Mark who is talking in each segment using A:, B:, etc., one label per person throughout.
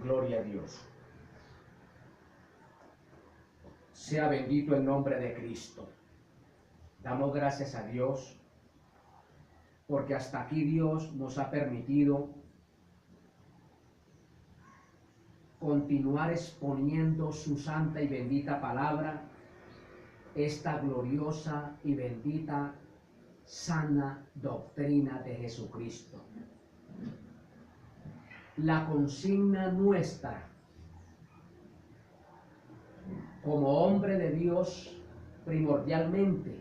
A: Gloria a Dios. Sea bendito el nombre de Cristo. Damos gracias a Dios porque hasta aquí Dios nos ha permitido continuar exponiendo su santa y bendita palabra, esta gloriosa y bendita sana doctrina de Jesucristo. La consigna nuestra como hombre de Dios primordialmente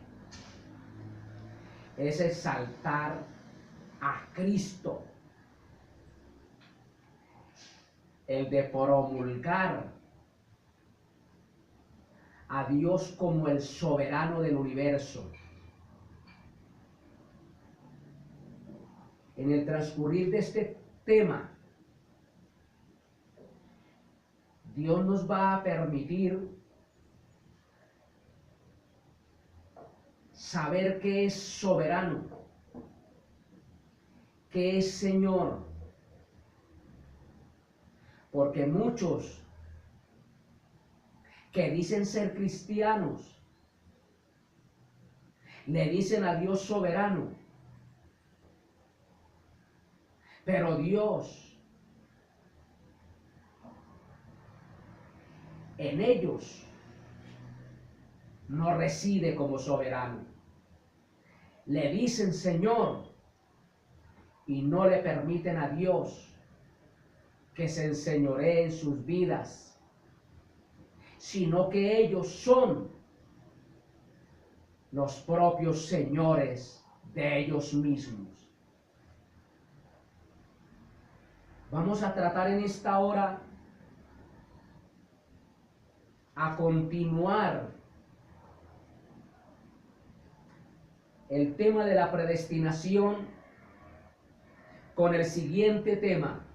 A: es exaltar a Cristo, el de promulgar a Dios como el soberano del universo. En el transcurrir de este tema, Dios nos va a permitir saber que es soberano, que es Señor, porque muchos que dicen ser cristianos le dicen a Dios soberano, pero Dios en ellos no reside como soberano. Le dicen Señor y no le permiten a Dios que se enseñoree en sus vidas, sino que ellos son los propios señores de ellos mismos. Vamos a tratar en esta hora a continuar el tema de la predestinación con el siguiente tema: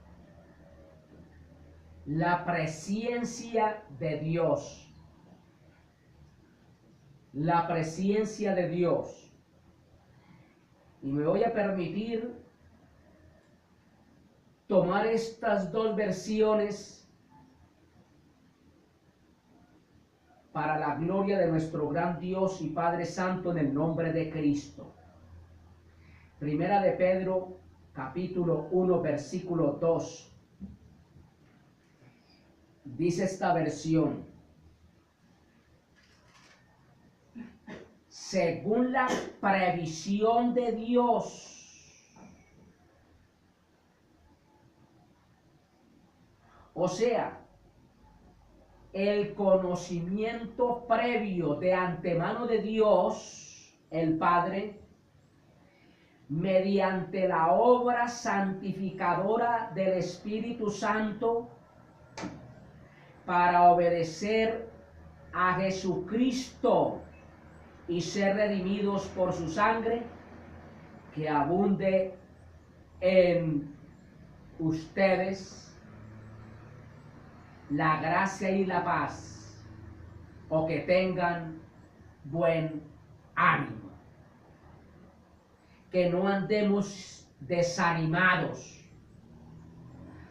A: la presencia de Dios. La presencia de Dios. Y me voy a permitir tomar estas dos versiones para la gloria de nuestro gran Dios y Padre Santo en el nombre de Cristo. Primera de Pedro, capítulo 1, versículo 2. Dice esta versión: según la previsión de Dios, o sea, el conocimiento previo de antemano de Dios, el Padre, mediante la obra santificadora del Espíritu Santo, para obedecer a Jesucristo y ser redimidos por su sangre, que abunde en ustedes la gracia y la paz, o que tengan buen ánimo, que no andemos desanimados,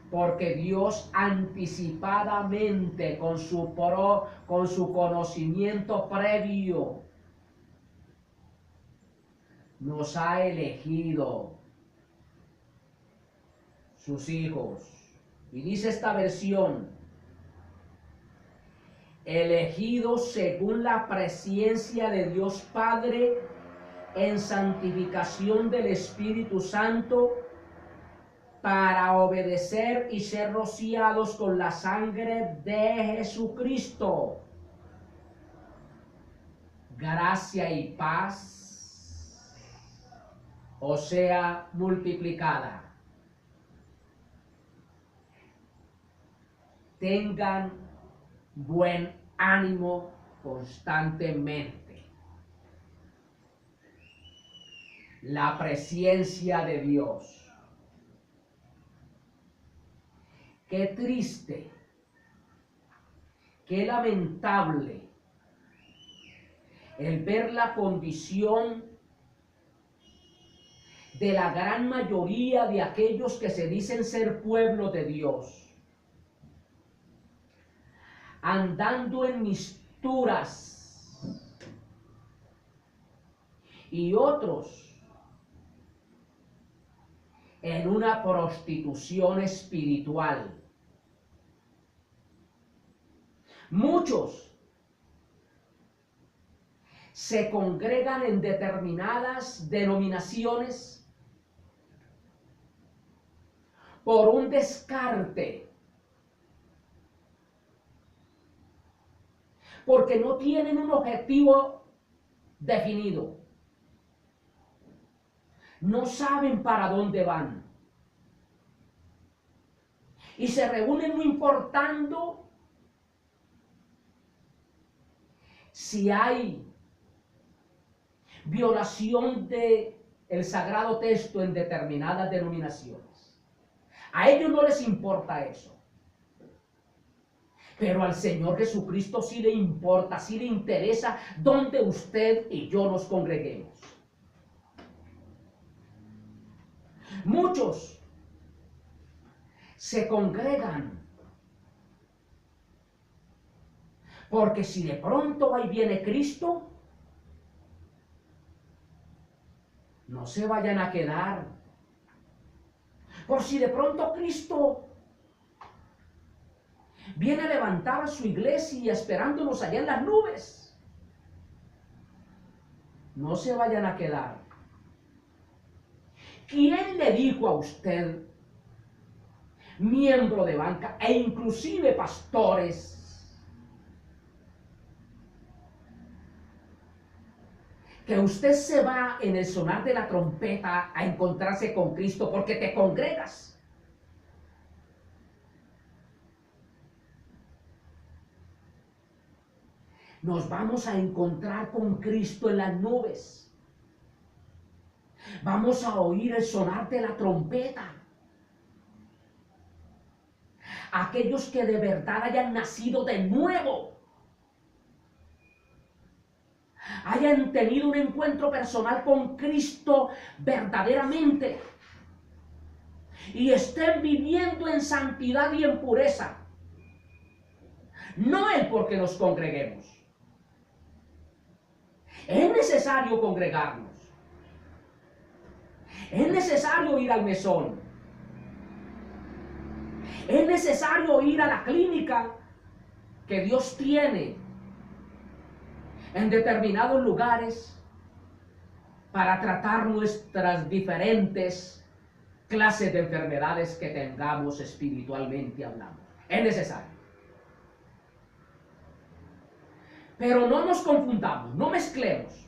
A: porque Dios anticipadamente con su conocimiento previo nos ha elegido sus hijos. Y dice esta versión: elegidos según la presencia de Dios Padre en santificación del Espíritu Santo, para obedecer y ser rociados con la sangre de Jesucristo. Gracia y paz, o sea, multiplicada, tengan buen ánimo constantemente. La presencia de Dios. Qué triste, qué lamentable el ver la condición de la gran mayoría de aquellos que se dicen ser pueblo de Dios. andando en misturas, y otros en una prostitución espiritual. Muchos se congregan en determinadas denominaciones por un descarte, porque no tienen un objetivo definido. No saben para dónde van. Y se reúnen no importando si hay violación del sagrado texto en determinadas denominaciones. A ellos no les importa eso. Pero al Señor Jesucristo sí le importa, sí le interesa dónde usted y yo nos congreguemos. Muchos se congregan porque si de pronto ahí viene Cristo, no se vayan a quedar. Por si de pronto Cristo viene a levantar a su iglesia esperándonos allá en las nubes, no se vayan a quedar. ¿Quién le dijo a usted, miembro de banca e inclusive pastores, que usted se va en el sonar de la trompeta a encontrarse con Cristo porque te congregas? Nos vamos a encontrar con Cristo en las nubes. Vamos a oír el sonar de la trompeta. Aquellos que de verdad hayan nacido de nuevo, hayan tenido un encuentro personal con Cristo verdaderamente y estén viviendo en santidad y en pureza. No el porque nos congreguemos. Es necesario congregarnos. Es necesario ir al mesón. Es necesario ir a la clínica que Dios tiene en determinados lugares para tratar nuestras diferentes clases de enfermedades que tengamos espiritualmente hablando. Es necesario. Pero no nos confundamos, no mezclemos.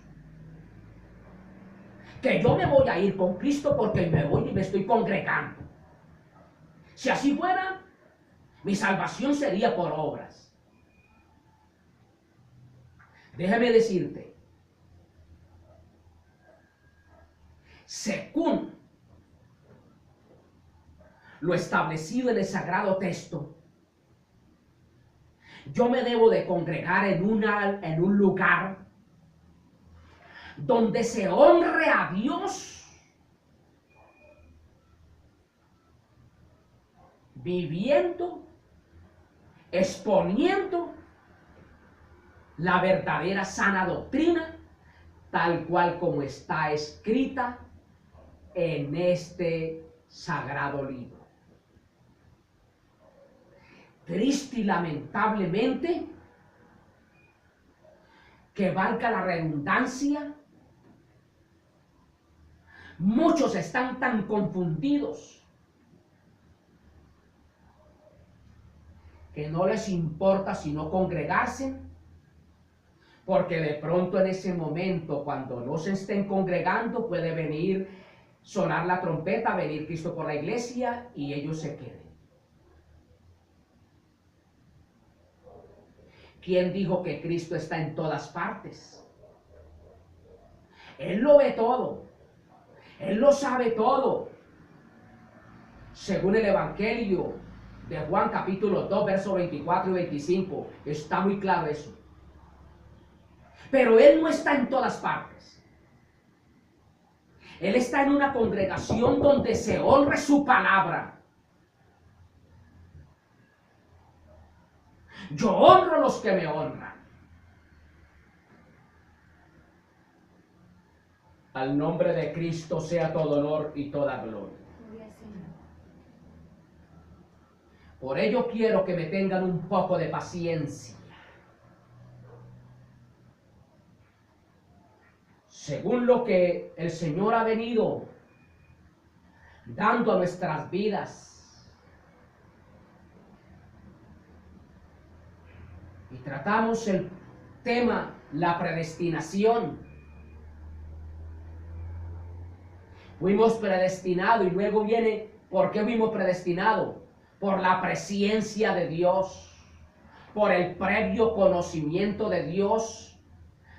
A: Que yo me voy a ir con Cristo porque me voy y me estoy congregando. Si así fuera, mi salvación sería por obras. Déjame decirte, según lo establecido en el sagrado texto, yo me debo de congregar en un lugar donde se honre a Dios, viviendo, exponiendo la verdadera sana doctrina, tal cual como está escrita en este sagrado libro. Triste y lamentablemente, que valga la redundancia, muchos están tan confundidos que no les importa sino congregarse, porque de pronto en ese momento, cuando no se estén congregando, puede venir, sonar la trompeta, venir Cristo por la iglesia y ellos se queden. ¿Quién dijo que Cristo está en todas partes? Él lo ve todo. Él lo sabe todo. Según el Evangelio de Juan capítulo 2, versos 24 y 25, está muy claro eso. Pero Él no está en todas partes. Él está en una congregación donde se honre su palabra, Yo honro a los que me honran. Al nombre de Cristo sea todo honor y toda gloria. Por ello quiero que me tengan un poco de paciencia. Según lo que el Señor ha venido dando a nuestras vidas. Y tratamos el tema, la predestinación. Fuimos predestinados y luego viene, ¿por qué fuimos predestinados? Por la presencia de Dios, por el previo conocimiento de Dios,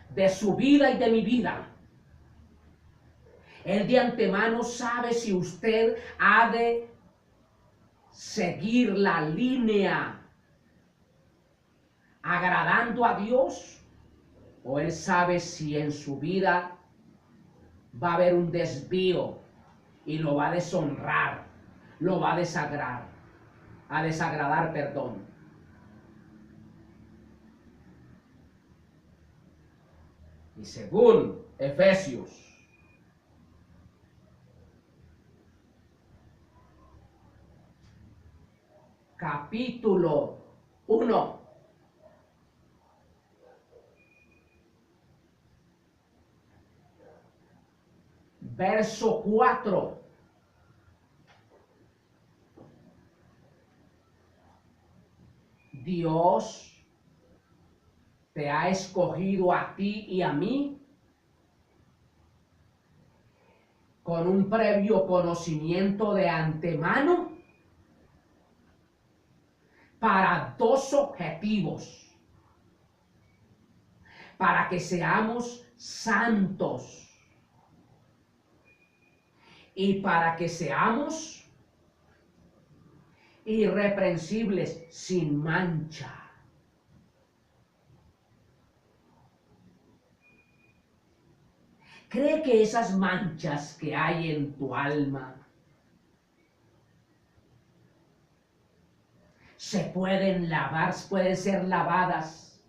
A: de su vida y de mi vida. Él de antemano sabe si usted ha de seguir la línea agradando a Dios, o Él sabe si en su vida va a haber un desvío y lo va a deshonrar, lo va a desagradar, perdón. Y según Efesios capítulo 1, verso 4. Dios te ha escogido a ti y a mí con un previo conocimiento de antemano para dos objetivos: para que seamos santos y para que seamos irreprensibles, sin mancha. ¿Cree que esas manchas que hay en tu alma se pueden lavar, pueden ser lavadas?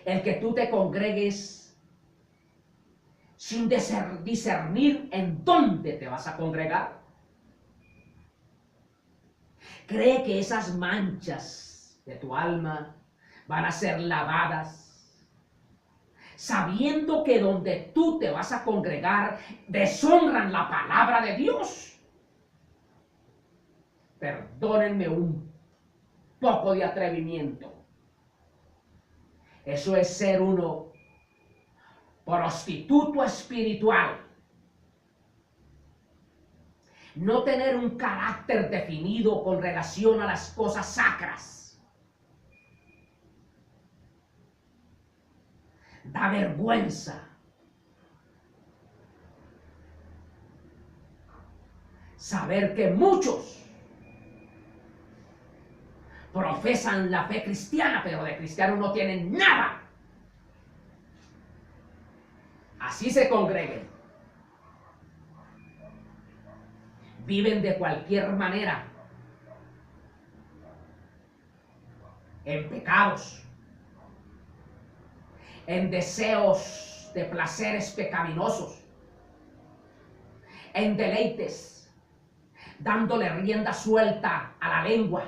A: El que tú te congregues sin discernir en dónde te vas a congregar. ¿Cree que esas manchas de tu alma van a ser lavadas, sabiendo que donde tú te vas a congregar deshonran la palabra de Dios? Perdónenme un poco de atrevimiento. Eso es ser uno prostituto espiritual. No tener un carácter definido con relación a las cosas sacras. Da vergüenza saber que muchos profesan la fe cristiana, pero de cristiano no tienen nada. Así se congreguen. Viven de cualquier manera, en pecados, en deseos de placeres pecaminosos, en deleites, dándole rienda suelta a la lengua,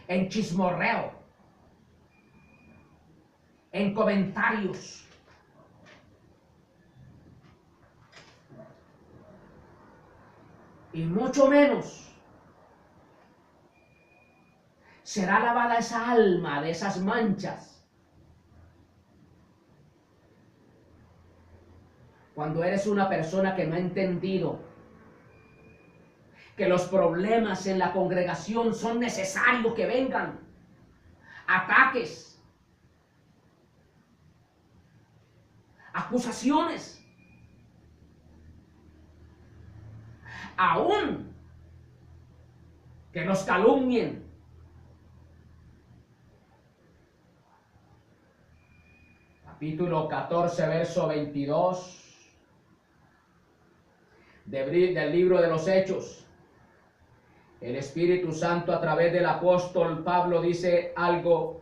A: en chismorreo, en comentarios. Y mucho menos será lavada esa alma de esas manchas cuando eres una persona que no ha entendido que los problemas en la congregación son necesarios que vengan. Ataques, acusaciones, aún que nos calumnien. Capítulo 14, verso 22 del libro de los Hechos. El Espíritu Santo a través del apóstol Pablo dice algo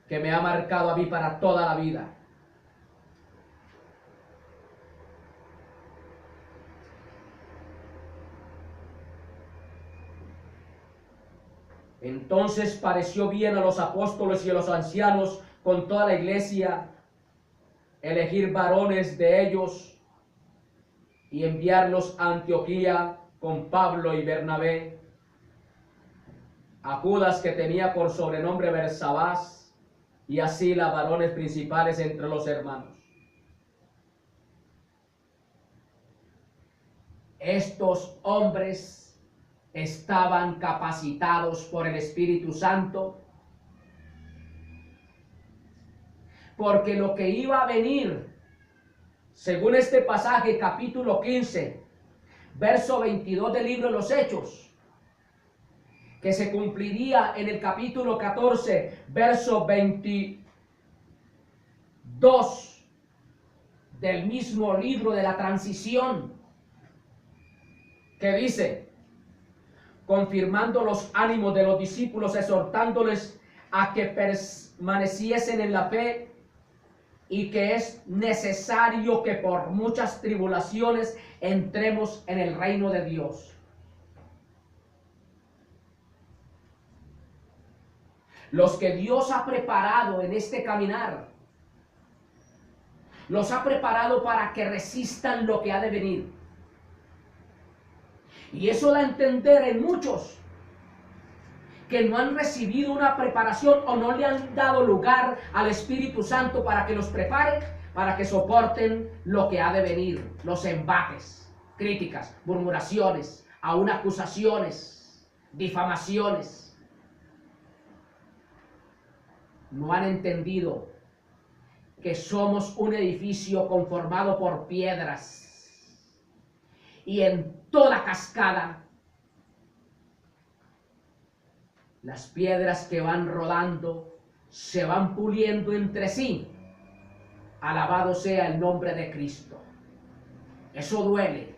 A: que me ha marcado a mí para toda la vida. Entonces pareció bien a los apóstoles y a los ancianos con toda la iglesia elegir varones de ellos y enviarlos a Antioquía con Pablo y Bernabé, a Judas, que tenía por sobrenombre Bersabás, y así las varones principales entre los hermanos. Estos hombres estaban capacitados por el Espíritu Santo, porque lo que iba a venir, según este pasaje, capítulo 15, verso 22 del libro de los Hechos, que se cumpliría en el capítulo 14, verso 22 del mismo libro de la transición, que dice, confirmando los ánimos de los discípulos, exhortándoles a que permaneciesen en la fe, y que es necesario que por muchas tribulaciones entremos en el reino de Dios. Los que Dios ha preparado en este caminar, los ha preparado para que resistan lo que ha de venir. Y eso da a entender en muchos que no han recibido una preparación o no le han dado lugar al Espíritu Santo para que los prepare, para que soporten lo que ha de venir, los embates, críticas, murmuraciones, aún acusaciones, difamaciones. No han entendido que somos un edificio conformado por piedras, y en toda cascada las piedras que van rodando se van puliendo entre sí. Alabado sea el nombre de Cristo. Eso duele,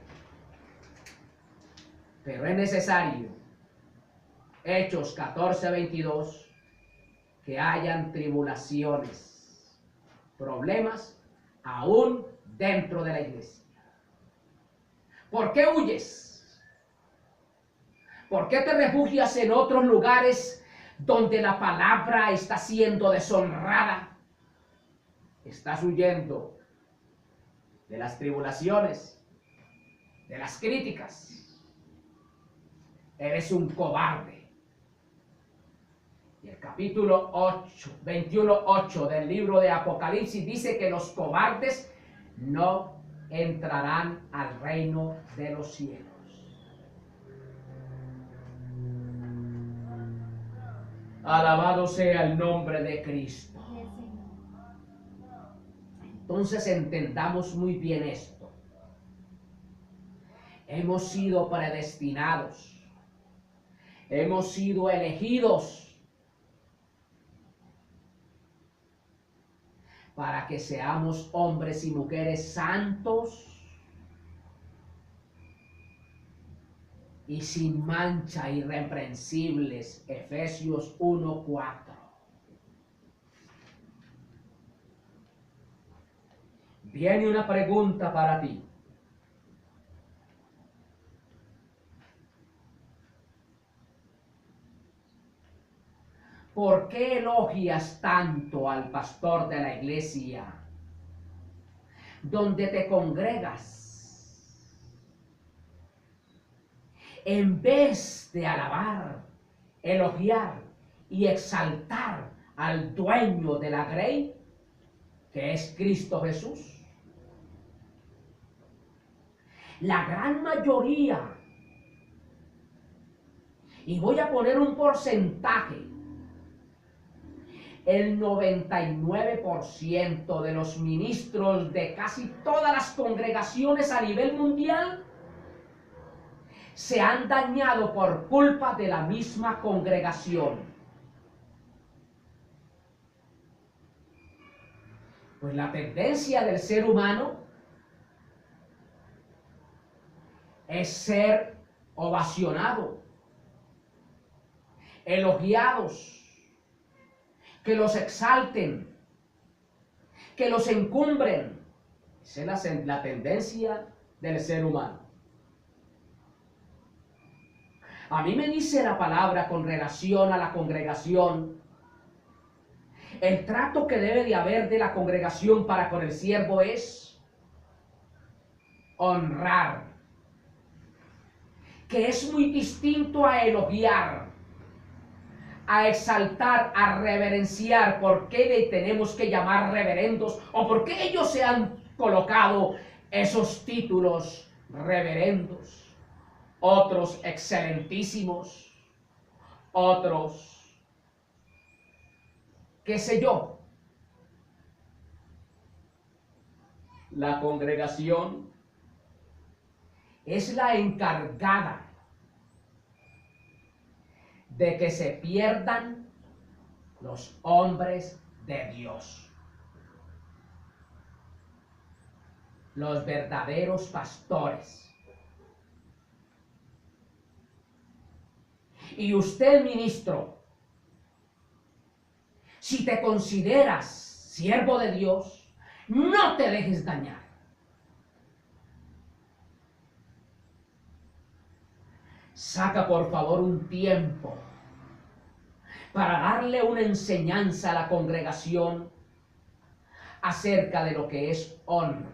A: pero es necesario. Hechos 14:22, que hayan tribulaciones, problemas, aún dentro de la iglesia. ¿Por qué huyes? ¿Por qué te refugias en otros lugares donde la palabra está siendo deshonrada? Estás huyendo de las tribulaciones, de las críticas. Eres un cobarde. Y el capítulo 21:8 del libro de Apocalipsis dice que los cobardes no entrarán al reino de los cielos. Alabado sea el nombre de Cristo. Entonces entendamos muy bien esto. Hemos sido predestinados. Hemos sido elegidos para que seamos hombres y mujeres santos y sin mancha, irreprensibles. Efesios 1:4. Viene una pregunta para ti. ¿Por qué elogias tanto al pastor de la iglesia donde te congregas, en vez de alabar, elogiar y exaltar al dueño de la grey, que es Cristo Jesús? La gran mayoría, y voy a poner un porcentaje, el 99% de los ministros de casi todas las congregaciones a nivel mundial se han dañado por culpa de la misma congregación. Pues la tendencia del ser humano es ser ovacionado, elogiados, que los exalten, que los encumbren. Esa es la tendencia del ser humano. A mí me dice la palabra con relación a la congregación, el trato que debe de haber de la congregación para con el siervo es honrar, que es muy distinto a elogiar, a exaltar, a reverenciar. ¿Por qué le tenemos que llamar reverendos? ¿O por qué ellos se han colocado esos títulos reverendos? Otros excelentísimos, otros, qué sé yo. La congregación es la encargada de que se pierdan los hombres de Dios, los verdaderos pastores. Y usted, ministro, si te consideras siervo de Dios, no te dejes dañar. Saca por favor un tiempo para darle una enseñanza a la congregación acerca de lo que es honra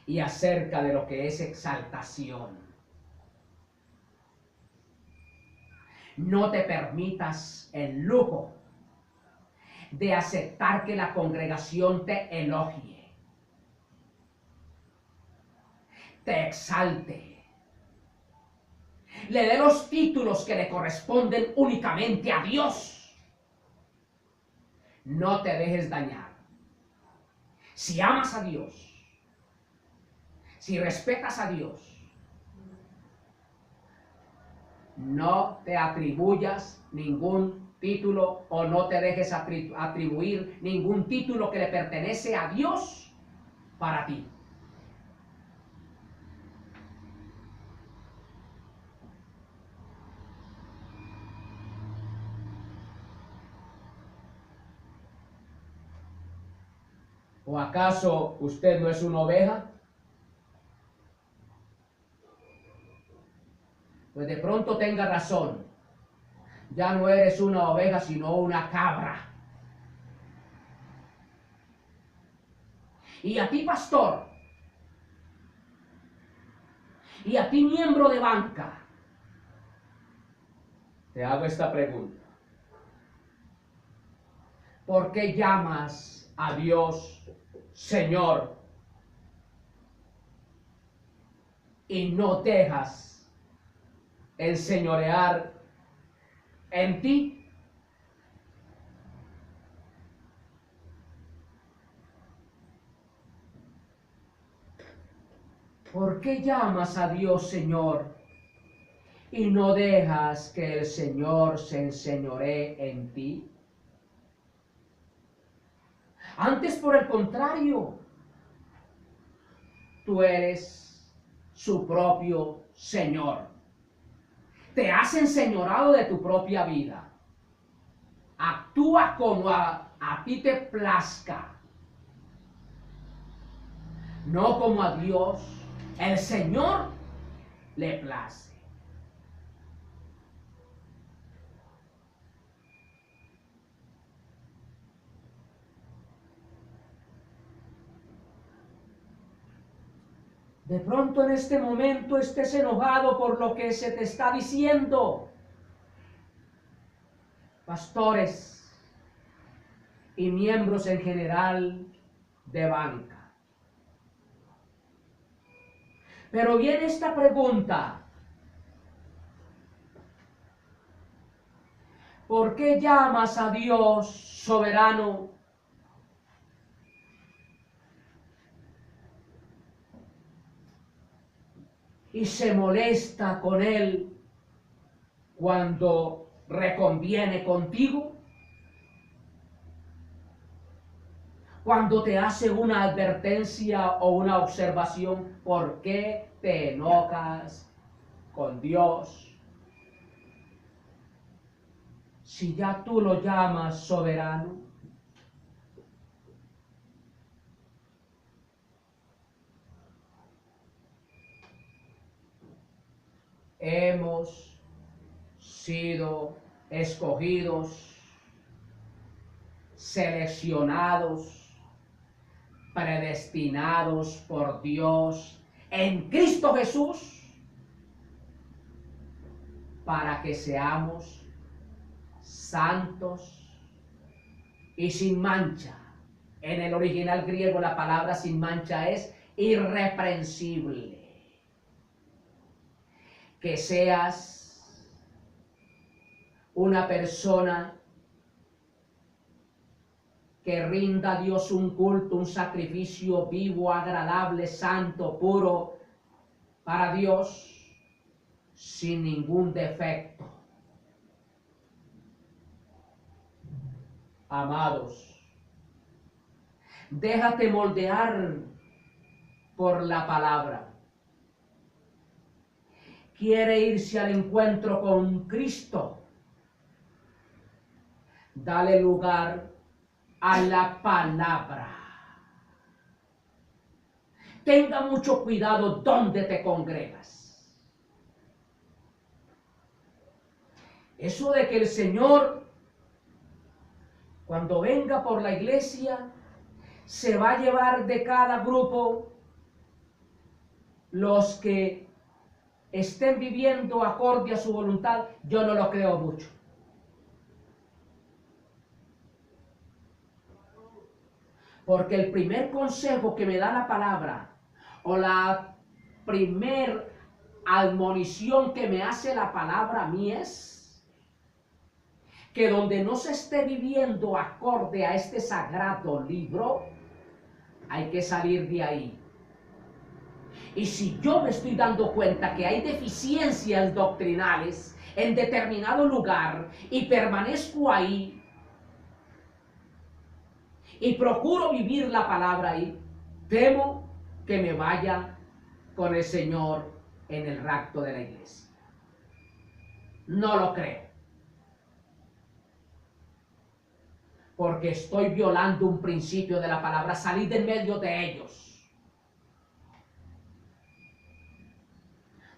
A: y acerca de lo que es exaltación. No te permitas el lujo de aceptar que la congregación te elogie, te exalte, le dé los títulos que le corresponden únicamente a Dios. No te dejes dañar. Si amas a Dios, si respetas a Dios, no te atribuyas ningún título o no te dejes atribuir ningún título que le pertenece a Dios para ti. ¿O acaso usted no es una oveja? Pues de pronto tenga razón. Ya no eres una oveja, sino una cabra. Y a ti, pastor, y a ti, miembro de banca, te hago esta pregunta. ¿Por qué llamas a Dios Señor y no dejas enseñorear en ti? ¿Por qué llamas a Dios Señor y no dejas que el Señor se enseñoree en ti? Antes, por el contrario, tú eres su propio Señor. Te has enseñorado de tu propia vida. Actúa como a ti te plazca, no como a Dios, el Señor, le place. De pronto en este momento estés enojado por lo que se te está diciendo. Pastores y miembros en general de banca. Pero viene esta pregunta. ¿Por qué llamas a Dios soberano? Y se molesta con él cuando reconviene contigo, cuando te hace una advertencia o una observación. ¿Por qué te enojas con Dios? si ya tú lo llamas soberano? Hemos sido escogidos, seleccionados, predestinados por Dios en Cristo Jesús para que seamos santos y sin mancha. En el original griego la palabra sin mancha es irreprensible. Que seas una persona que rinda a Dios un culto, un sacrificio vivo, agradable, santo, puro para Dios, sin ningún defecto. Amados, déjate moldear por la palabra. Quiere irse al encuentro con Cristo. Dale lugar a la palabra. Tenga mucho cuidado donde te congregas. Eso de que el Señor, cuando venga por la iglesia, se va a llevar de cada grupo los que estén viviendo acorde a su voluntad, yo no lo creo mucho. Porque el primer consejo que me da la palabra, o la primer admonición que me hace la palabra a mí es que donde no se esté viviendo acorde a este sagrado libro, hay que salir de ahí. Y si yo me estoy dando cuenta que hay deficiencias doctrinales en determinado lugar y permanezco ahí y procuro vivir la palabra ahí, temo que me vaya con el Señor en el rapto de la iglesia. No lo creo. Porque estoy violando un principio de la palabra, salir de en medio de ellos,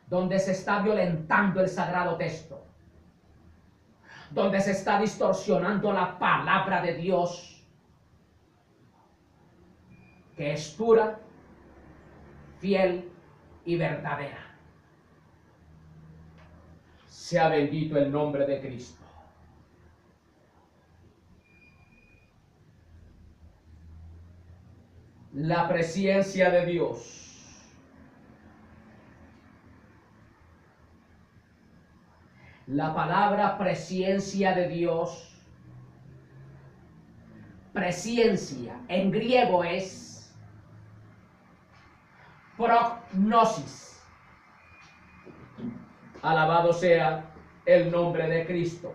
A: donde se está violentando el sagrado texto, donde se está distorsionando la palabra de Dios, que es pura, fiel y verdadera. Sea bendito el nombre de Cristo. La presencia de Dios. La palabra presencia de Dios, presencia en griego es prognosis. Alabado sea el nombre de Cristo.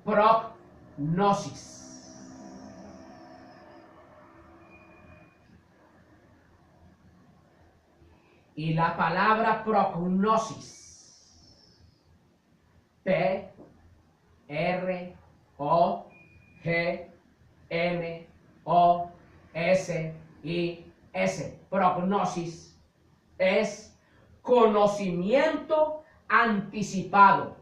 A: Prognosis. Y la palabra prognosis, P-R-O-G-N-O-S-I-S, prognosis, es conocimiento anticipado.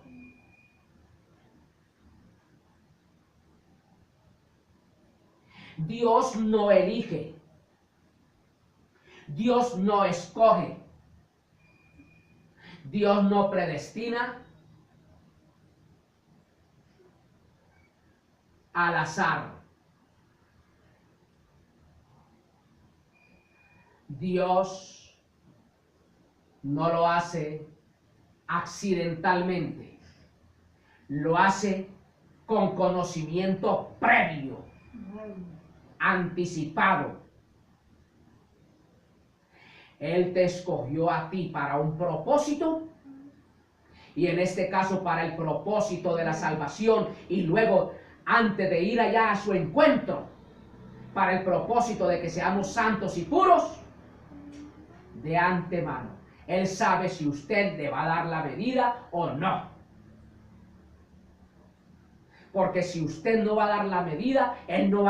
A: Dios no elige, Dios no escoge, Dios no predestina al azar. Dios no lo hace accidentalmente, lo hace con conocimiento previo, anticipado. Él te escogió a ti para un propósito, y en este caso para el propósito de la salvación, y luego antes de ir allá a su encuentro, para el propósito de que seamos santos y puros. De antemano, Él sabe si usted le va a dar la medida o no. Porque si usted no va a dar la medida, Él no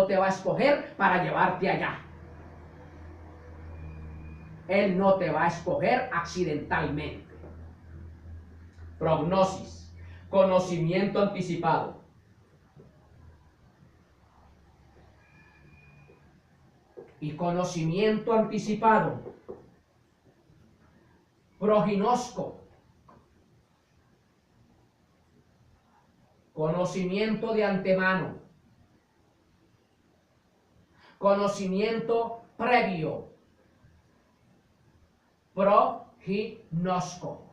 A: te va a escoger para llevarte allá. Él no te va a escoger accidentalmente. Prognosis, conocimiento anticipado. Y conocimiento anticipado. Proginosco. Conocimiento de antemano. Conocimiento previo. Proginosco.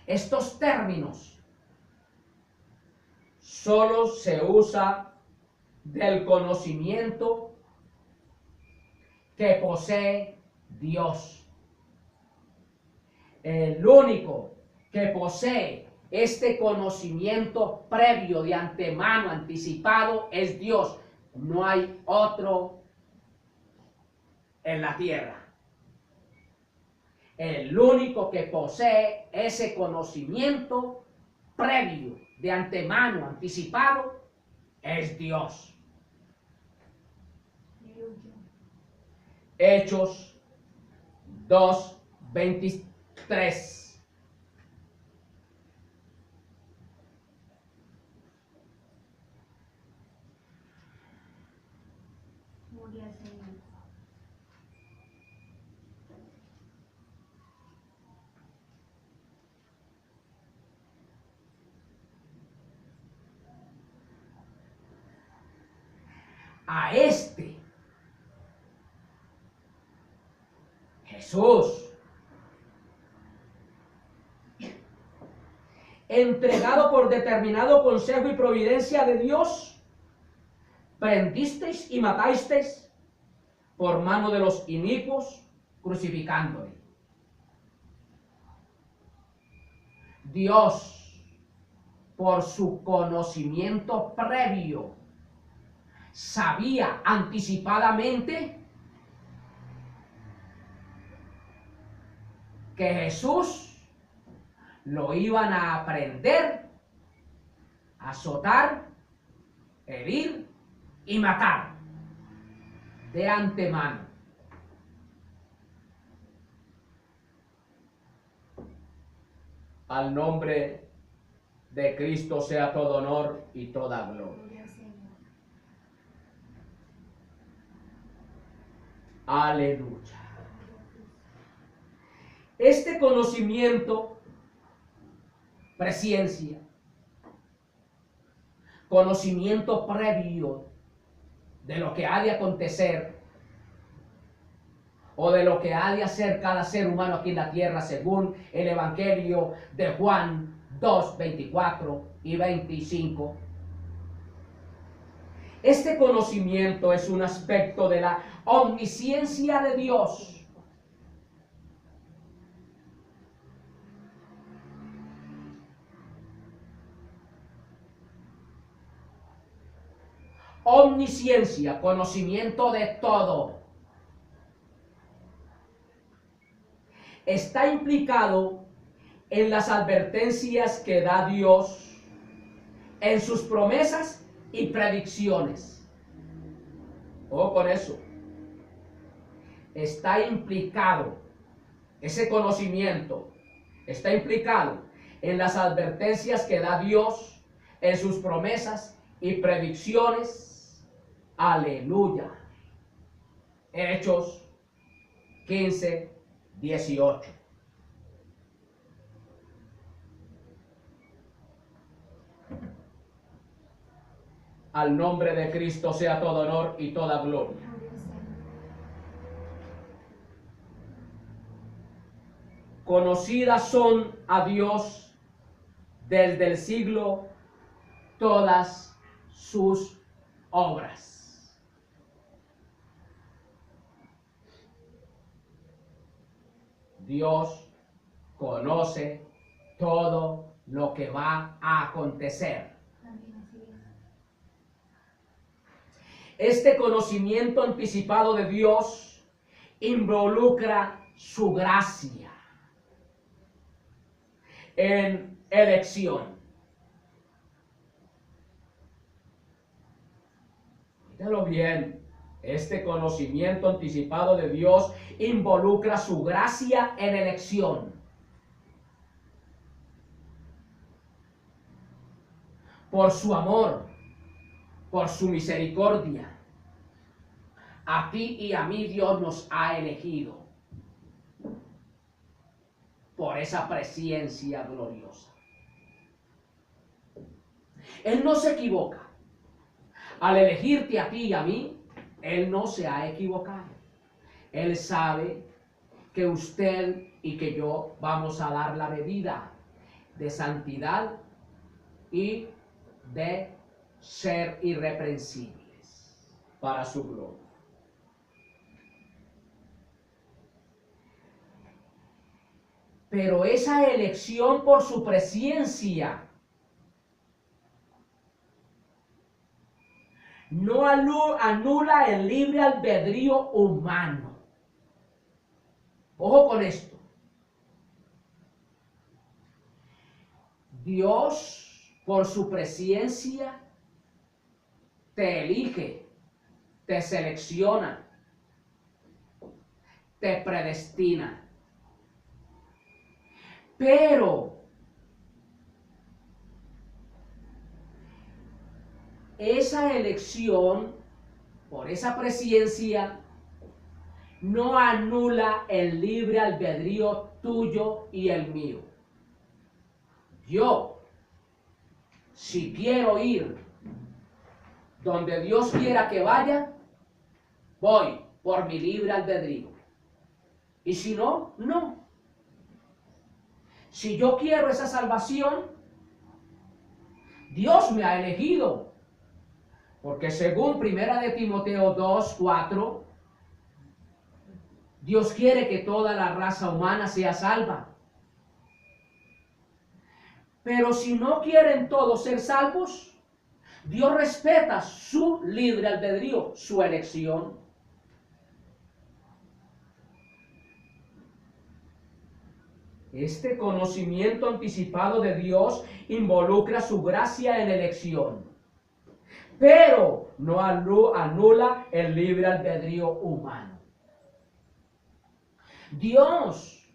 A: Estos términos solo se usa del conocimiento que posee Dios. El único que posee este conocimiento previo, de antemano, anticipado, es Dios. No hay otro en la tierra. El único que posee ese conocimiento previo, de antemano, anticipado, es Dios. Hechos 2:23. A este Jesús, entregado por determinado consejo y providencia de Dios, prendisteis y matasteis por mano de los inicuos, crucificándole. Dios, por su conocimiento previo, sabía anticipadamente que Jesús lo iban a prender, azotar, herir y matar de antemano. Al nombre de Cristo sea todo honor y toda gloria. Aleluya. Este conocimiento, presciencia, conocimiento previo de lo que ha de acontecer o de lo que ha de hacer cada ser humano aquí en la tierra, según el Evangelio de Juan 2:24 y 25. Este conocimiento es un aspecto de la omnisciencia de Dios. Omnisciencia, conocimiento de todo. Está implicado en las advertencias que da Dios, en sus promesas y predicciones. Ojo con eso. Está implicado, ese conocimiento está implicado en las advertencias que da Dios, en sus promesas y predicciones. Aleluya. Hechos 15:18. Al nombre de Cristo sea todo honor y toda gloria. Conocidas son a Dios desde el siglo todas sus obras. Dios conoce todo lo que va a acontecer. Este conocimiento anticipado de Dios involucra su gracia. en elección. Míralo bien. Este conocimiento anticipado de Dios involucra su gracia en elección. Por su amor, por su misericordia. A ti y a mí Dios nos ha elegido por esa presencia gloriosa. Él no se equivoca. Al elegirte a ti y a mí, Él no se ha equivocado. Él sabe que usted y que yo vamos a dar la medida de santidad y de ser irreprensibles para su gloria. Pero esa elección por su presencia no anula el libre albedrío humano. Ojo con esto. Dios, por su presencia, te elige, te selecciona, te predestina. Pero esa elección, por esa presencia, no anula el libre albedrío tuyo y el mío. Yo, si quiero ir donde Dios quiera que vaya, voy por mi libre albedrío. Y si no, no. Si yo quiero esa salvación, Dios me ha elegido. Porque según 1 de Timoteo 2:4, Dios quiere que toda la raza humana sea salva. Pero si no quieren todos ser salvos, Dios respeta su libre albedrío, su elección. Este conocimiento anticipado de Dios involucra su gracia en elección, pero no anula el libre albedrío humano. Dios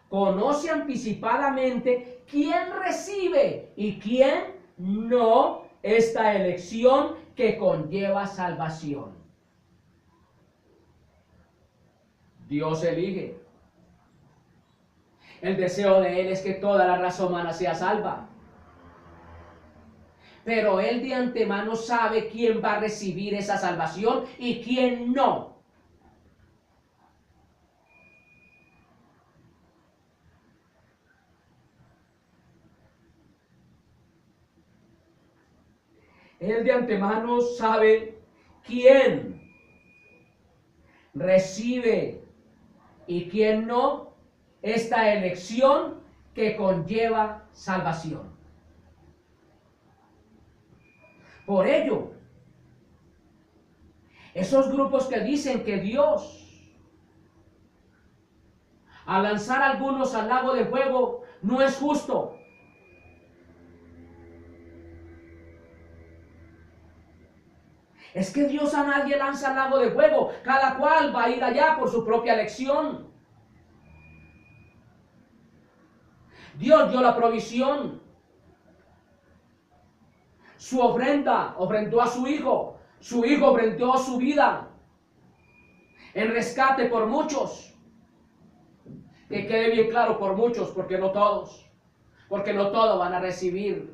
A: conoce anticipadamente quién recibe y quién no esta elección que conlleva salvación. Dios elige. El deseo de Él es que toda la raza humana sea salva. Pero Él de antemano sabe quién va a recibir esa salvación y quién no. Él de antemano sabe quién recibe y quién no esta elección que conlleva salvación. Por ello, esos grupos que dicen que Dios, al lanzar a algunos al lago de fuego, no es justo. Es que Dios a nadie lanza al lago de fuego. Cada cual va a ir allá por su propia elección. Dios dio la provisión. Su ofrenda ofrendó a su Hijo. Su Hijo ofrendó su vida en rescate por muchos. Que quede bien claro, por muchos, porque no todos. Porque no todos van a recibir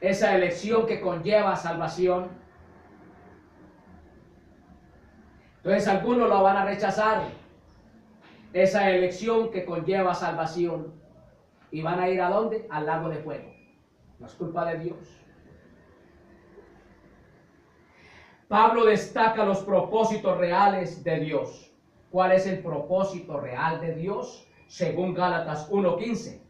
A: esa elección que conlleva salvación. Entonces algunos lo van a rechazar, esa elección que conlleva salvación. ¿Y van a ir a dónde? Al lago de fuego. No es culpa de Dios. Pablo destaca los propósitos reales de Dios. ¿Cuál es el propósito real de Dios? Según Gálatas 1:15.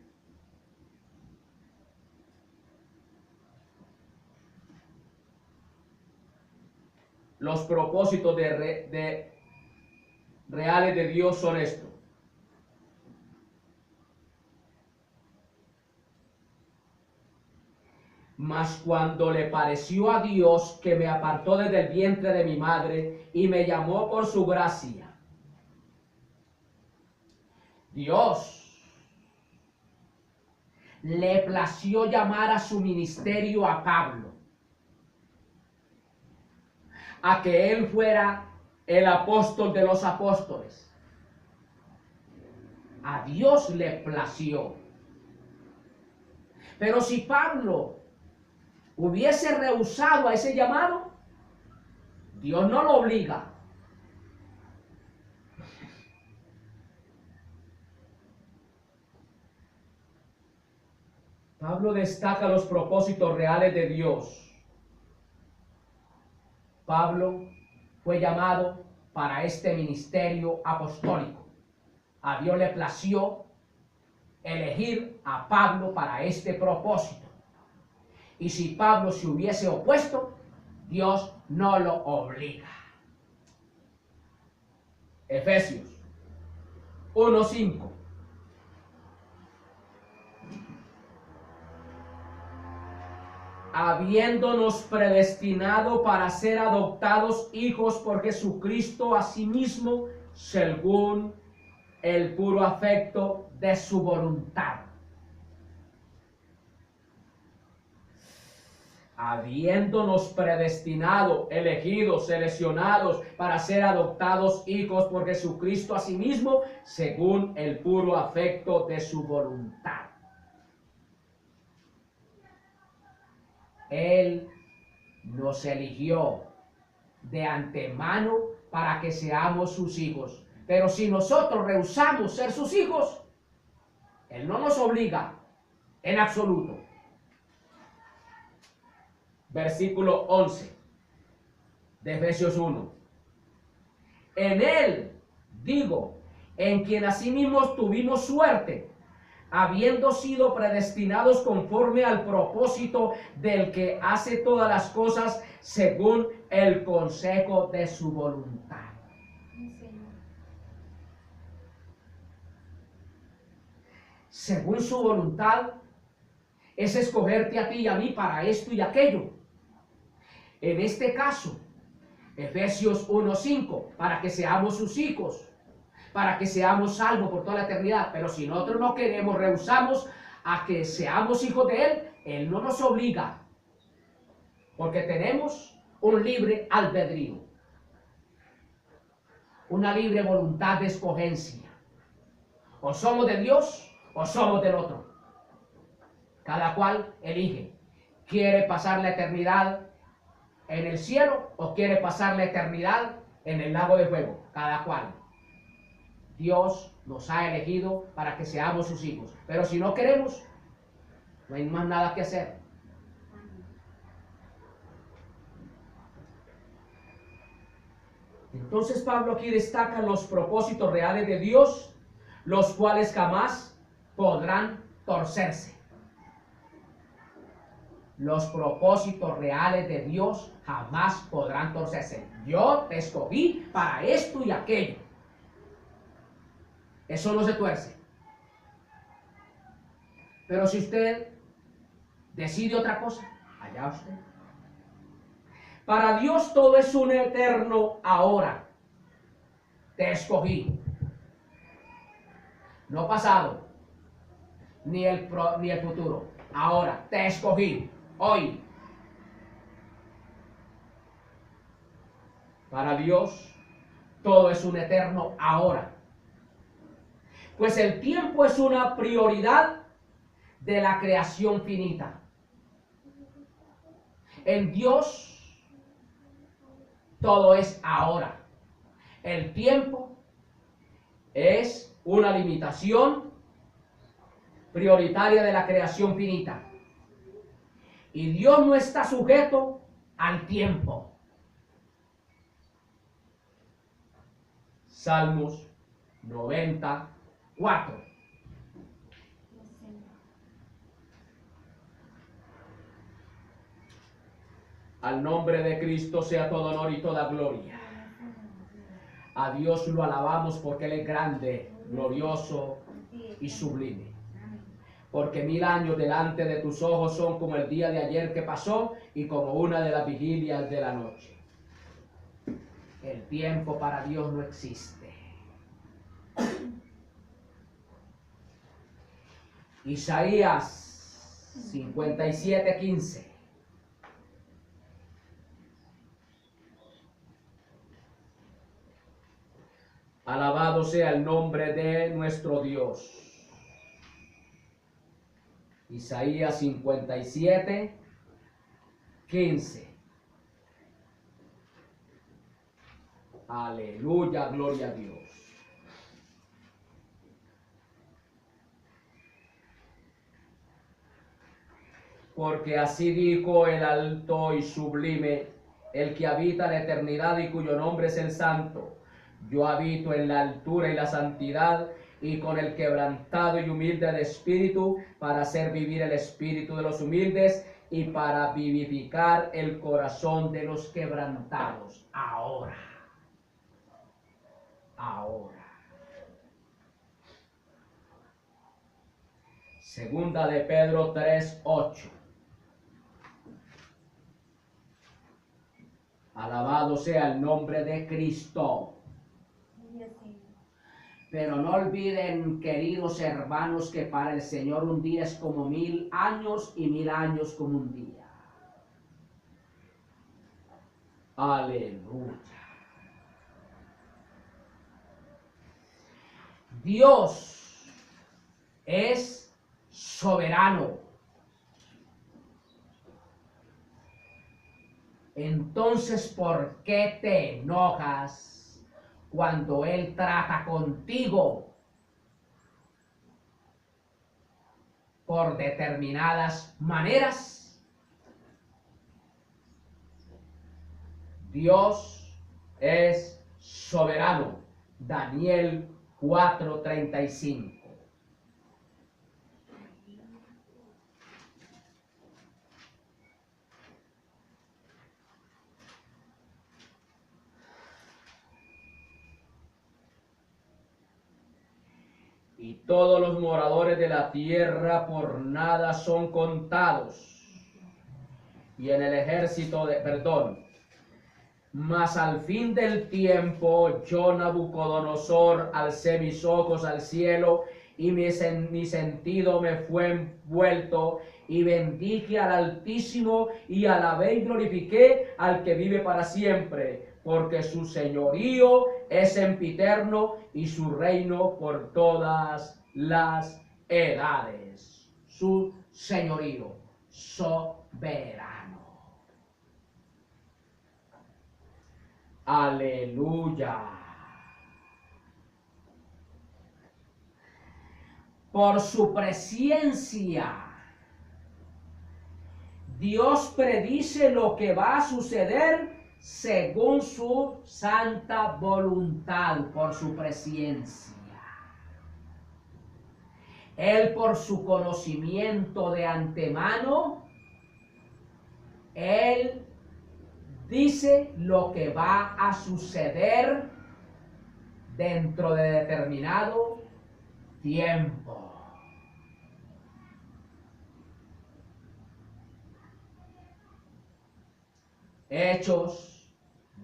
A: Los propósitos reales de Dios son estos. Mas cuando le pareció a Dios que me apartó desde el vientre de mi madre y me llamó por su gracia, Dios le plació llamar a su ministerio a Pablo, a que él fuera el apóstol de los apóstoles. A Dios le plació. Pero si Pablo hubiese rehusado a ese llamado, Dios no lo obliga. Pablo destaca los propósitos reales de Dios. Pablo fue llamado para este ministerio apostólico. A Dios le plació elegir a Pablo para este propósito. Y si Pablo se hubiese opuesto, Dios no lo obliga. Efesios 1:5. Habiéndonos predestinado para ser adoptados hijos por Jesucristo a sí mismo, según el puro afecto de su voluntad. Habiéndonos predestinado, elegidos, seleccionados para ser adoptados hijos por Jesucristo a sí mismo, según el puro afecto de su voluntad. Él nos eligió de antemano para que seamos sus hijos. Pero si nosotros rehusamos ser sus hijos, Él no nos obliga en absoluto. Versículo 11 de Efesios 1. En Él, digo, en quien asimismo tuvimos suerte, habiendo sido predestinados conforme al propósito del que hace todas las cosas según el consejo de su voluntad. Según su voluntad es escogerte a ti y a mí para esto y aquello. En este caso, Efesios 1:5, para que seamos sus hijos, para que seamos salvos por toda la eternidad. Pero si nosotros no queremos, rehusamos a que seamos hijos de Él, Él no nos obliga, porque tenemos un libre albedrío, una libre voluntad de escogencia. O somos de Dios o somos del otro. Cada cual elige. ¿Quiere pasar la eternidad en el cielo o quiere pasar la eternidad en el lago de fuego? Cada cual. Dios nos ha elegido para que seamos sus hijos. Pero si no queremos, no hay más nada que hacer. Entonces Pablo aquí destaca los propósitos reales de Dios, los cuales jamás podrán torcerse. Los propósitos reales de Dios jamás podrán torcerse. Yo te escogí para esto y aquello. Eso no se tuerce. Pero si usted decide otra cosa, allá usted. Para Dios todo es un eterno ahora. Te escogí. No pasado, ni el futuro. Ahora, te escogí. Hoy. Para Dios todo es un eterno ahora. Pues el tiempo es una prioridad de la creación finita. En Dios todo es ahora. El tiempo es una limitación prioritaria de la creación finita. Y Dios no está sujeto al tiempo. Salmos 94. Al nombre de Cristo sea todo honor y toda gloria. A Dios lo alabamos porque Él es grande, glorioso y sublime. porque 1000 años delante de tus ojos son como el día de ayer que pasó y como una de las vigilias de la noche. El tiempo para Dios no existe. Isaías 57:15. Alabado sea el nombre de nuestro Dios. Isaías 57:15. Aleluya, gloria a Dios. Porque así dijo el alto y sublime, el que habita la eternidad y cuyo nombre es el Santo. Yo habito en la altura y la santidad, y con el quebrantado y humilde de espíritu, para hacer vivir el espíritu de los humildes y para vivificar el corazón de los quebrantados. Ahora. Segunda de Pedro 3:8. Alabado sea el nombre de Cristo. Pero no olviden, queridos hermanos, que para el Señor un día es como 1000 años y 1000 años como un día. Aleluya. Dios es soberano. Entonces, ¿por qué te enojas cuando Él trata contigo por determinadas maneras? Dios es soberano. Daniel 4:35. Y todos los moradores de la tierra por nada son contados. Y en el ejército mas al fin del tiempo, yo, Nabucodonosor, alcé mis ojos al cielo y mi sentido me fue envuelto, y bendije al Altísimo y alabé y glorifiqué al que vive para siempre, porque su señorío es sempiterno y su reino por todas las edades. Su señorío soberano. Aleluya. Por su presciencia, Dios predice lo que va a suceder según su santa voluntad, por su presciencia. Él, por su conocimiento de antemano, Él dice lo que va a suceder dentro de determinado tiempo. Hechos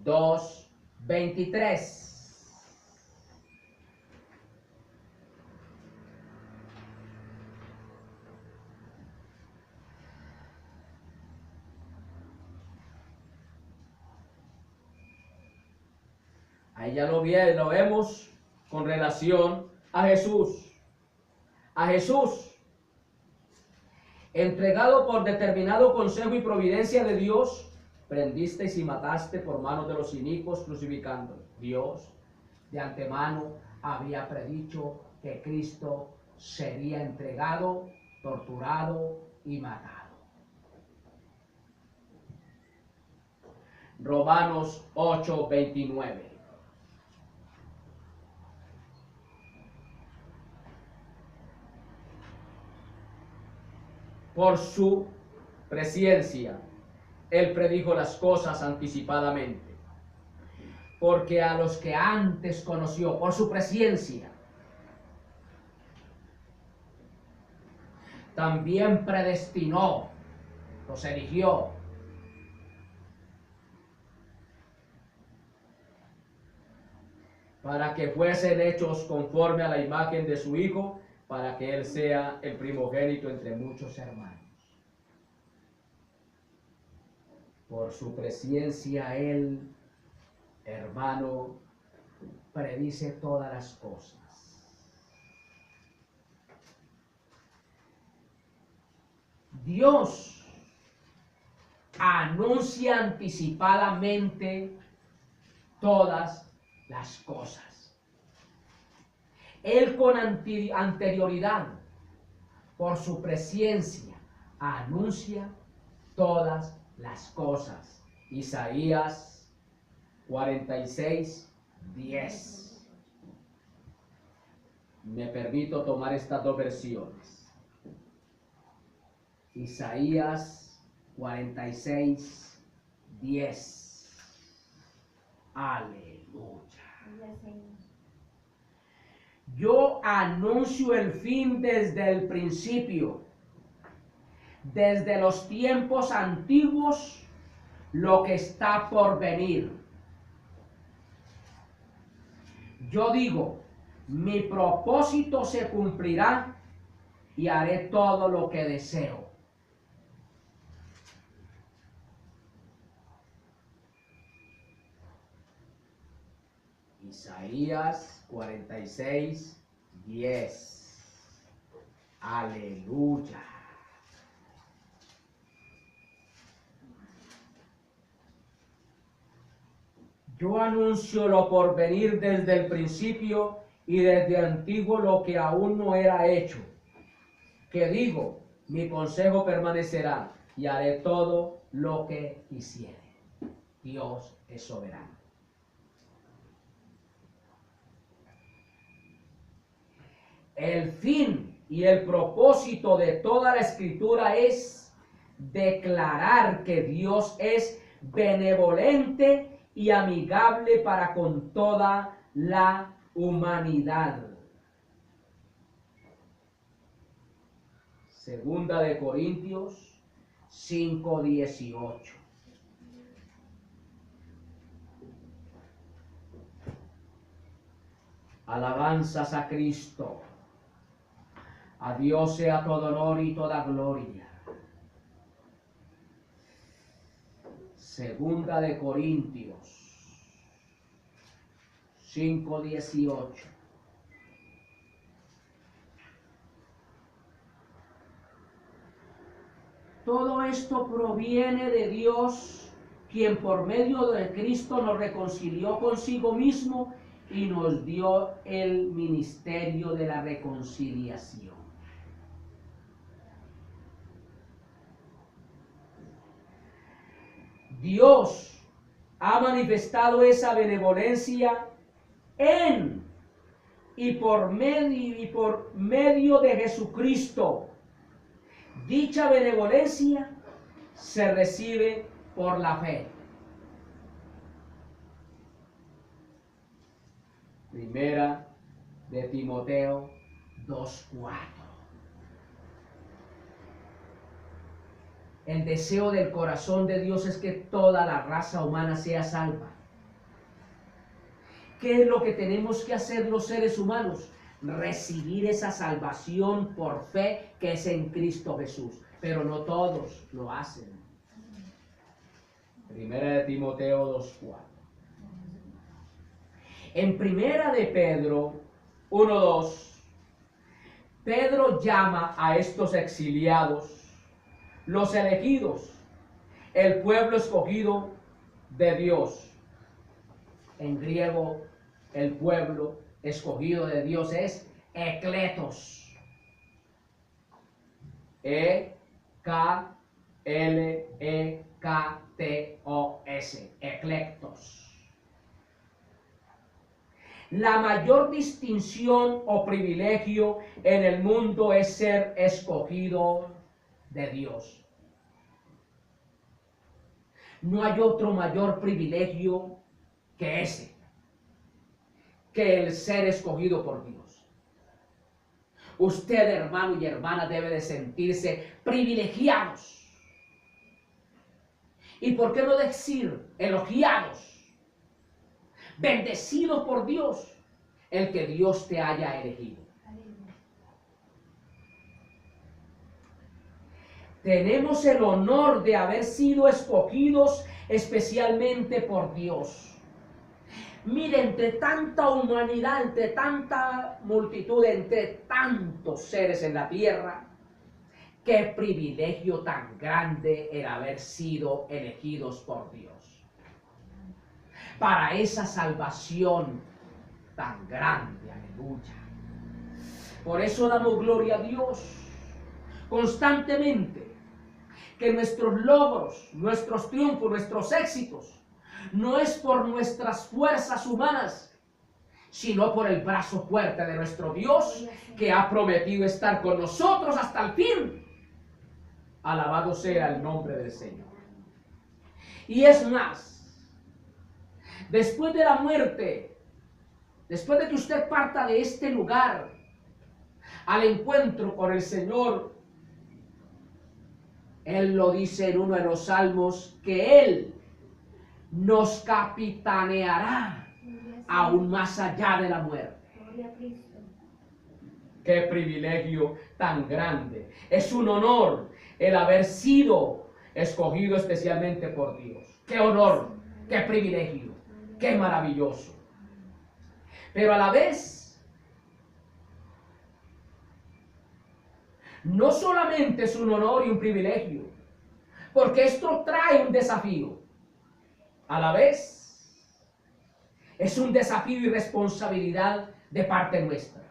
A: 2:23. Ahí ya lo vemos con relación a Jesús. A Jesús, entregado por determinado consejo y providencia de Dios, prendisteis y mataste por manos de los inicuos, crucificándolo. Dios de antemano había predicho que Cristo sería entregado, torturado y matado. Romanos 8:29. Por su presciencia, Él predijo las cosas anticipadamente. Porque a los que antes conoció, por su presciencia, también predestinó, los eligió para que fuesen hechos conforme a la imagen de su Hijo, para que Él sea el primogénito entre muchos hermanos. Por su presciencia Él, hermano, predice todas las cosas. Dios anuncia anticipadamente todas las cosas. Él con anterioridad, por su presciencia, anuncia todas las cosas. Isaías 46, 10. Me permito tomar estas dos versiones. Isaías 46, 10. Aleluya. Yo anuncio el fin desde el principio, desde los tiempos antiguos, lo que está por venir. Yo digo, mi propósito se cumplirá y haré todo lo que deseo. Isaías 46, 10. Aleluya. Yo anuncio lo por venir desde el principio y desde antiguo lo que aún no era hecho. Que digo, mi consejo permanecerá y haré todo lo que quisiere. Dios es soberano. El fin y el propósito de toda la escritura es declarar que Dios es benevolente y amigable para con toda la humanidad. Segunda de Corintios 5:18. Alabanzas a Cristo. A Dios sea todo honor y toda gloria. Segunda de Corintios 5:18. Todo esto proviene de Dios, quien por medio de Cristo nos reconcilió consigo mismo y nos dio el ministerio de la reconciliación. Dios ha manifestado esa benevolencia en y por medio de Jesucristo. Dicha benevolencia se recibe por la fe. Primera de Timoteo 2:4. El deseo del corazón de Dios es que toda la raza humana sea salva. ¿Qué es lo que tenemos que hacer los seres humanos? Recibir esa salvación por fe que es en Cristo Jesús. Pero no todos lo hacen. Primera de Timoteo 2:4. En Primera de Pedro 1:2, Pedro llama a estos exiliados los elegidos, el pueblo escogido de Dios. En griego, el pueblo escogido de Dios es ekletos. E-K-L-E-K-T-O-S. Ekletos. La mayor distinción o privilegio en el mundo es ser escogido de Dios. No hay otro mayor privilegio que ese, que el ser escogido por Dios. Usted, hermano y hermana, debe de sentirse privilegiados. ¿Y por qué no decir elogiados? Bendecidos por Dios, el que Dios te haya elegido. Tenemos el honor de haber sido escogidos especialmente por Dios. Mire, entre tanta humanidad, entre tanta multitud, entre tantos seres en la tierra, qué privilegio tan grande el haber sido elegidos por Dios. Para esa salvación tan grande, aleluya. Por eso damos gloria a Dios constantemente, que nuestros logros, nuestros triunfos, nuestros éxitos, no es por nuestras fuerzas humanas, sino por el brazo fuerte de nuestro Dios, que ha prometido estar con nosotros hasta el fin. Alabado sea el nombre del Señor. Y es más, después de la muerte, después de que usted parta de este lugar al encuentro con el Señor, Él lo dice en uno de los salmos, que Él nos capitaneará aún más allá de la muerte. Qué privilegio tan grande. Es un honor el haber sido escogido especialmente por Dios. Qué honor, qué privilegio, qué maravilloso. Pero a la vez, no solamente es un honor y un privilegio, porque esto trae un desafío. A la vez, es un desafío y responsabilidad de parte nuestra.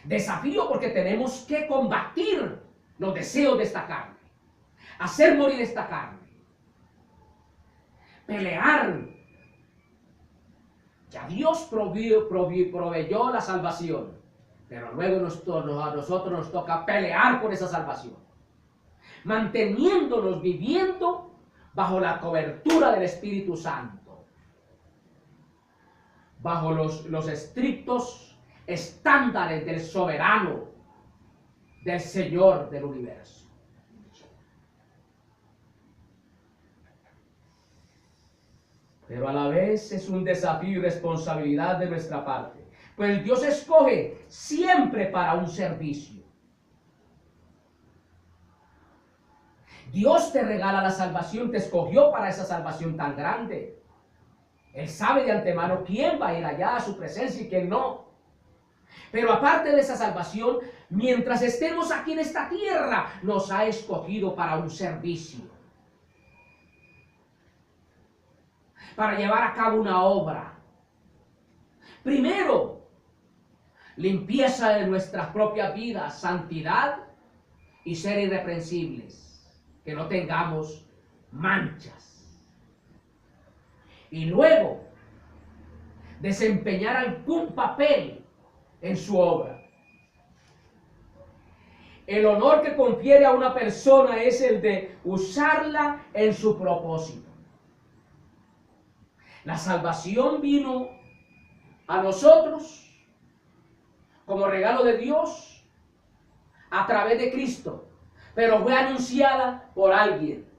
A: Desafío porque tenemos que combatir los deseos de esta carne, hacer morir esta carne, pelear. Ya Dios proveyó la salvación, pero luego a nosotros nos toca pelear por esa salvación, manteniéndonos viviendo bajo la cobertura del Espíritu Santo, bajo los estrictos estándares del soberano, del Señor del universo. Pero a la vez es un desafío y responsabilidad de nuestra parte, pues Dios escoge siempre para un servicio. Dios te regala la salvación, te escogió para esa salvación tan grande. Él sabe de antemano quién va a ir allá a su presencia y quién no. Pero aparte de esa salvación, mientras estemos aquí en esta tierra, nos ha escogido para un servicio, para llevar a cabo una obra. Primero, limpieza de nuestras propias vidas, santidad y ser irreprensibles, que no tengamos manchas. Y luego, desempeñar algún papel en su obra. El honor que confiere a una persona es el de usarla en su propósito. La salvación vino a nosotros como regalo de Dios a través de Cristo, pero fue anunciada por alguien.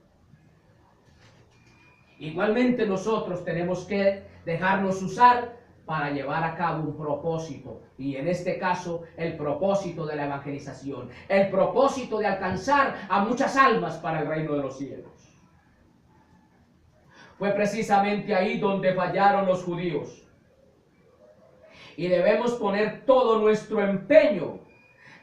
A: Igualmente nosotros tenemos que dejarnos usar para llevar a cabo un propósito, y en este caso el propósito de la evangelización, el propósito de alcanzar a muchas almas para el reino de los cielos. Fue precisamente ahí donde fallaron los judíos, y debemos poner todo nuestro empeño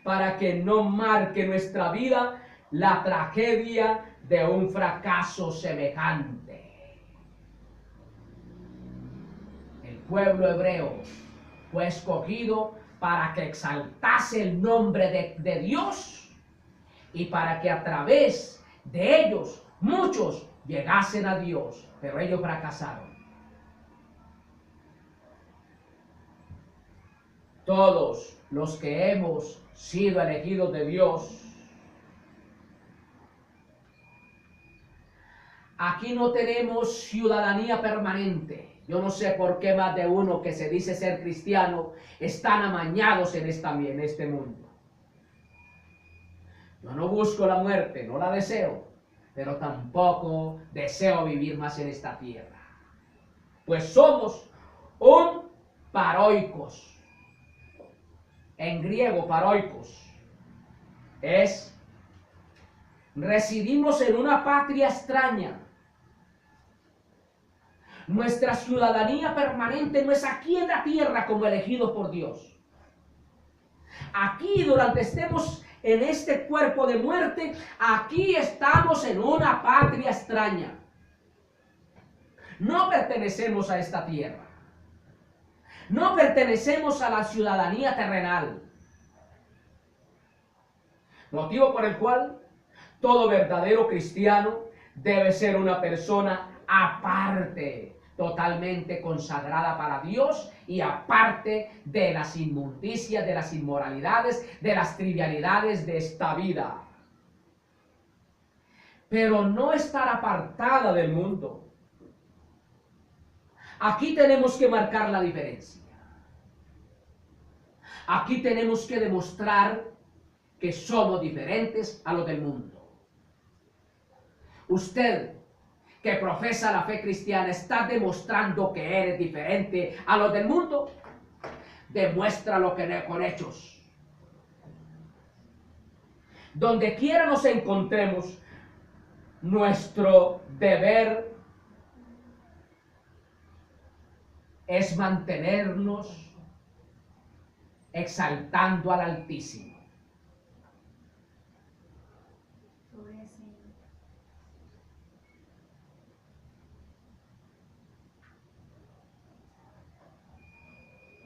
A: para que no marque nuestra vida la tragedia de un fracaso semejante. Pueblo hebreo fue escogido para que exaltase el nombre de Dios y para que a través de ellos muchos llegasen a Dios, pero ellos fracasaron. Todos los que hemos sido elegidos de Dios, aquí no tenemos ciudadanía permanente. Yo no sé por qué más de uno que se dice ser cristiano están amañados en este mundo. Yo no busco la muerte, no la deseo, pero tampoco deseo vivir más en esta tierra. Pues somos un paroikos. En griego, paroikos es residimos en una patria extraña. Nuestra ciudadanía permanente no es aquí en la tierra como elegidos por Dios. Aquí, durante estemos en este cuerpo de muerte, aquí estamos en una patria extraña. No pertenecemos a esta tierra. No pertenecemos a la ciudadanía terrenal. Motivo por el cual todo verdadero cristiano debe ser una persona aparte, totalmente consagrada para Dios y aparte de las inmundicias, de las inmoralidades, de las trivialidades de esta vida. Pero no estar apartada del mundo. Aquí tenemos que marcar la diferencia. Aquí tenemos que demostrar que somos diferentes a los del mundo. Usted que profesa la fe cristiana, ¿está demostrando que eres diferente a los del mundo? Demuéstralo con hechos. Donde quiera nos encontremos, nuestro deber es mantenernos exaltando al Altísimo.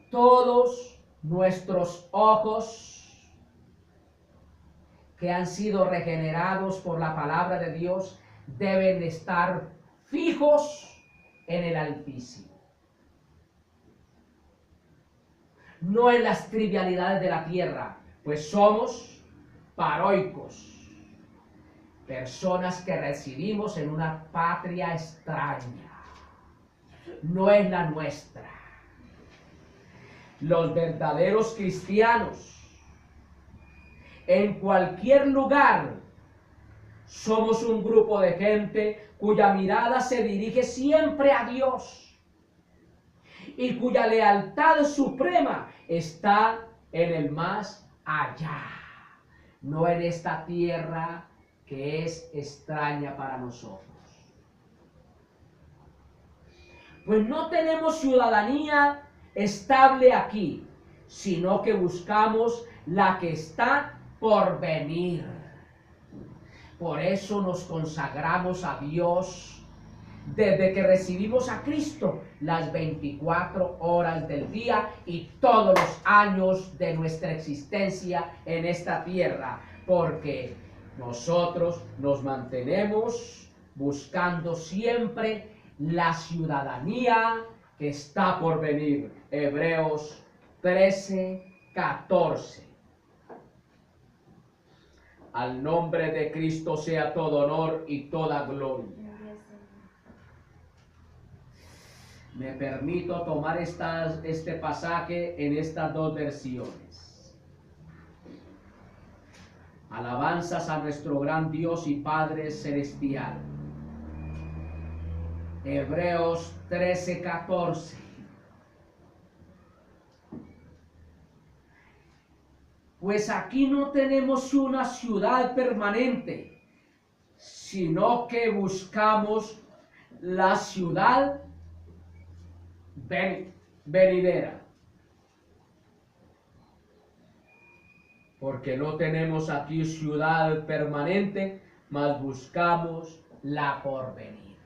A: Todos nuestros ojos que han sido regenerados por la palabra de Dios deben estar fijos en el Altísimo. No en las trivialidades de la tierra, pues somos paroicos, personas que residimos en una patria extraña. No es la nuestra. Los verdaderos cristianos, en cualquier lugar, somos un grupo de gente cuya mirada se dirige siempre a Dios y cuya lealtad suprema está en el más allá, no en esta tierra que es extraña para nosotros. Pues no tenemos ciudadanía estable aquí, sino que buscamos la que está por venir. Por eso nos consagramos a Dios desde que recibimos a Cristo, las 24 horas del día y todos los años de nuestra existencia en esta tierra, porque nosotros nos mantenemos buscando siempre la ciudadanía que está por venir. Hebreos 13:14. Al nombre de Cristo sea todo honor y toda gloria. Me permito tomar este pasaje en estas dos versiones. Alabanzas a nuestro gran Dios y Padre Celestial. Hebreos 13:14. Pues aquí no tenemos una ciudad permanente, sino que buscamos la ciudad venidera. Porque no tenemos aquí ciudad permanente, mas buscamos la porvenir.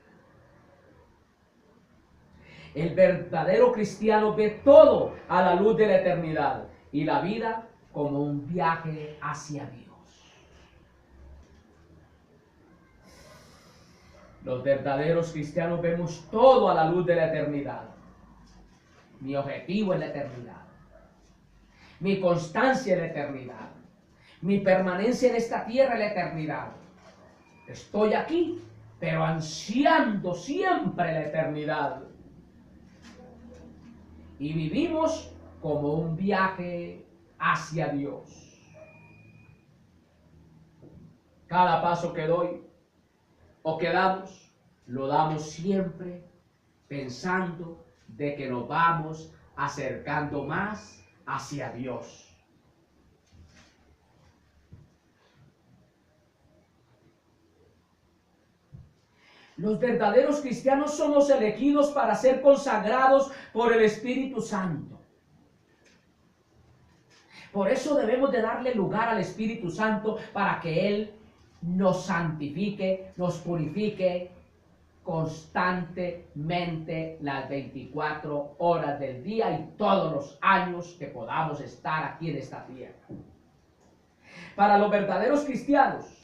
A: El verdadero cristiano ve todo a la luz de la eternidad y la vida como un viaje hacia Dios. Los verdaderos cristianos vemos todo a la luz de la eternidad. Mi objetivo es la eternidad. Mi constancia es la eternidad. Mi permanencia en esta tierra es la eternidad. Estoy aquí, pero ansiando siempre la eternidad. y vivimos como un viaje hacia Dios. Cada paso que doy o que damos, lo damos siempre pensando de que nos vamos acercando más hacia Dios. Los verdaderos cristianos somos elegidos para ser consagrados por el Espíritu Santo. Por eso debemos de darle lugar al Espíritu Santo para que Él nos santifique, nos purifique constantemente las 24 horas del día y todos los años que podamos estar aquí en esta tierra. Para los verdaderos cristianos,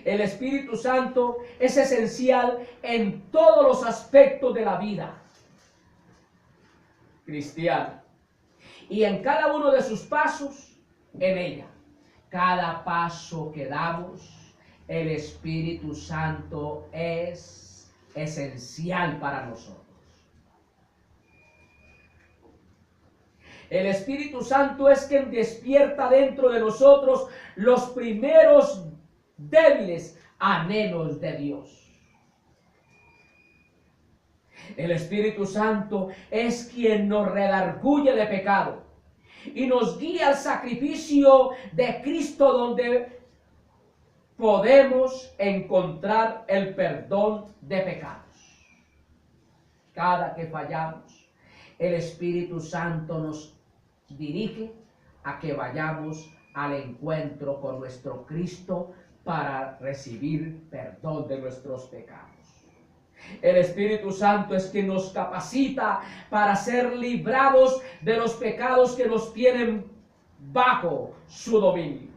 A: el Espíritu Santo es esencial en todos los aspectos de la vida cristiana y en cada uno de sus pasos en ella. Cada paso que damos, el Espíritu Santo es esencial para nosotros. El Espíritu Santo es quien despierta dentro de nosotros los primeros débiles anhelos de Dios. El Espíritu Santo es quien nos redarguye de pecado y nos guía al sacrificio de Cristo, donde podemos encontrar el perdón de pecados. Cada que fallamos, el Espíritu Santo nos dirige a que vayamos al encuentro con nuestro Cristo para recibir perdón de nuestros pecados. El Espíritu Santo es quien nos capacita para ser librados de los pecados que nos tienen bajo su dominio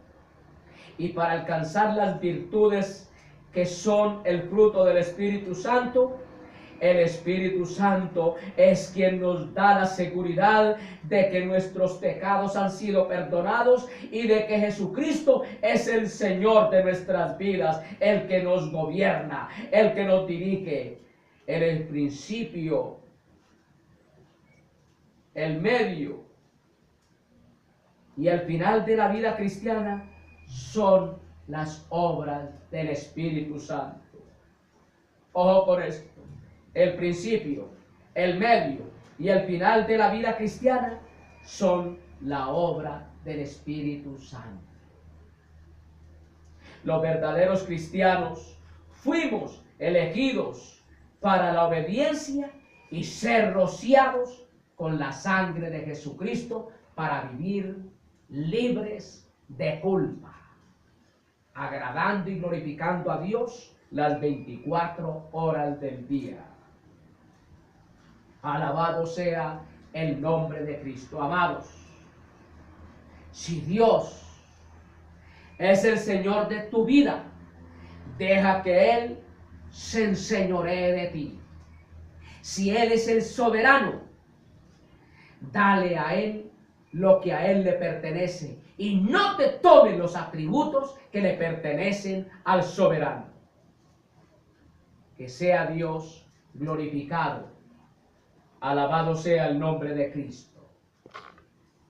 A: y para alcanzar las virtudes que son el fruto del Espíritu Santo. El Espíritu Santo es quien nos da la seguridad de que nuestros pecados han sido perdonados y de que Jesucristo es el Señor de nuestras vidas, el que nos gobierna, el que nos dirige. En el principio, el medio y el final de la vida cristiana son las obras del Espíritu Santo. Ojo con esto. El principio, el medio y el final de la vida cristiana son la obra del Espíritu Santo. Los verdaderos cristianos fuimos elegidos para la obediencia y ser rociados con la sangre de Jesucristo para vivir libres de culpa, agradando y glorificando a Dios las 24 horas del día. Alabado sea el nombre de Cristo. Amados, si Dios es el Señor de tu vida, deja que Él se enseñoree de ti. Si Él es el soberano, dale a Él lo que a Él le pertenece y no te tomes los atributos que le pertenecen al soberano. Que sea Dios glorificado. Alabado sea el nombre de Cristo.